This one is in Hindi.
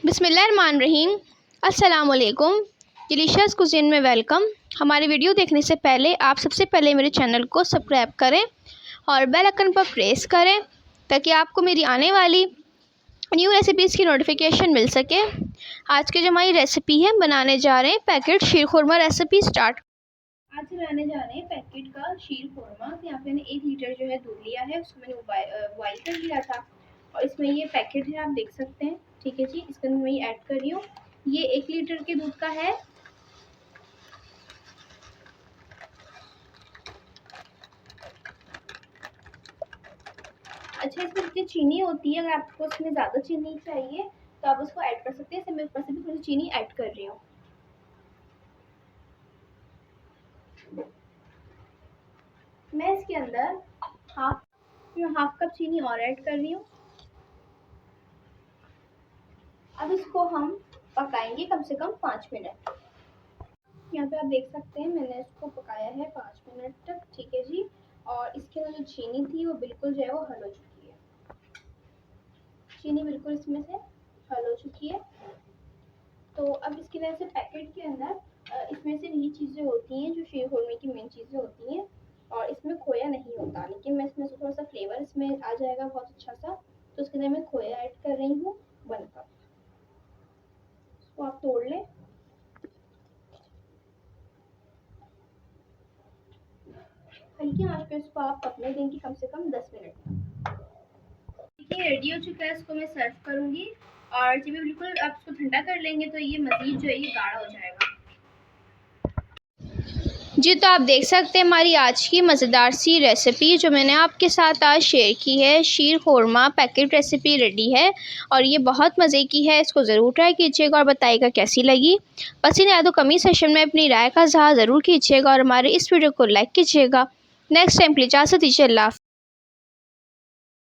बिस्मिल्लाहिर्रहमानिर्रहीम। अस्सलामुअलैकुम। डिलीशियस कुज़ीन में वेलकम। हमारी वीडियो देखने से पहले आप सबसे पहले मेरे चैनल को सब्सक्राइब करें और बेल आइकन पर प्रेस करें ताकि आपको मेरी आने वाली न्यू रेसिपीज़ की नोटिफिकेशन मिल सके। आज की जो हमारी रेसिपी है, बनाने जा रहे हैं पैकेट शीर खुरमा रेसिपी स्टार्ट। आज बनाने जा रहे हैं पैकेट का शीर खुरमा। तो यहाँ पे मैंने 1 लीटर जो है दूध लिया है, उसको मैंने बॉयल कर लिया था और इसमें ये पैकेट है, आप देख सकते हैं। ठीक है जी, इसके अंदर मैं ऐड कर रही हूँ। ये 1 लीटर के दूध का है। अच्छा, इसमें जितनी चीनी होती है, अगर आपको इसमें ज़्यादा चीनी चाहिए तो आप उसको ऐड कर सकते हैं। इसमें मैं ऊपर से भी थोड़ी चीनी ऐड कर रही हूँ। मैं इसके अंदर हाफ कप चीनी और ऐड कर रही हूँ। अब इसको हम पकाएंगे कम से कम 5 मिनट। यहाँ पे आप देख सकते हैं मैंने इसको पकाया है 5 मिनट तक। ठीक है जी, और इसके अंदर जो चीनी थी वो बिल्कुल जो है वो हल हो चुकी है। चीनी बिल्कुल इसमें से हल हो चुकी है। तो अब इसके अंदर से पैकेट के अंदर इसमें से यही चीज़ें होती हैं जो शीर खुरमे की मेन चीज़ें होती हैं, और इसमें खोया नहीं होता, लेकिन मैं इसमें से थोड़ा सा फ्लेवर इसमें आ जाएगा बहुत अच्छा सा। तो इसके अंदर मैं खोया ऐड कर रही हूँ 1 कप। इसको आप तोड़ लें। हल्की आंच पे इसको आप पकने देंगे कम से कम 10 मिनट। देखिए रेडी हो चुका है, इसको मैं सर्व करूंगी। और जब बिल्कुल आप इसको ठंडा कर लेंगे तो ये मज़ीद जो है ये गाढ़ा हो जाएगा जी। तो आप देख सकते हैं हमारी आज की मज़ेदार सी रेसिपी जो मैंने आपके साथ आज शेयर की है, शीर खुरमा पैकेट रेसिपी रेडी है और ये बहुत मज़े की है। इसको ज़रूर ट्राई कीजिएगा और बताइएगा कैसी लगी। पसंद आया तो कमेंट सेक्शन में अपनी राय का इज़हार ज़रूर कीजिएगा और हमारे इस वीडियो को लाइक कीजिएगा। नेक्स्ट टाइम के लिए इजाज़त दीजिए। अल्लाह।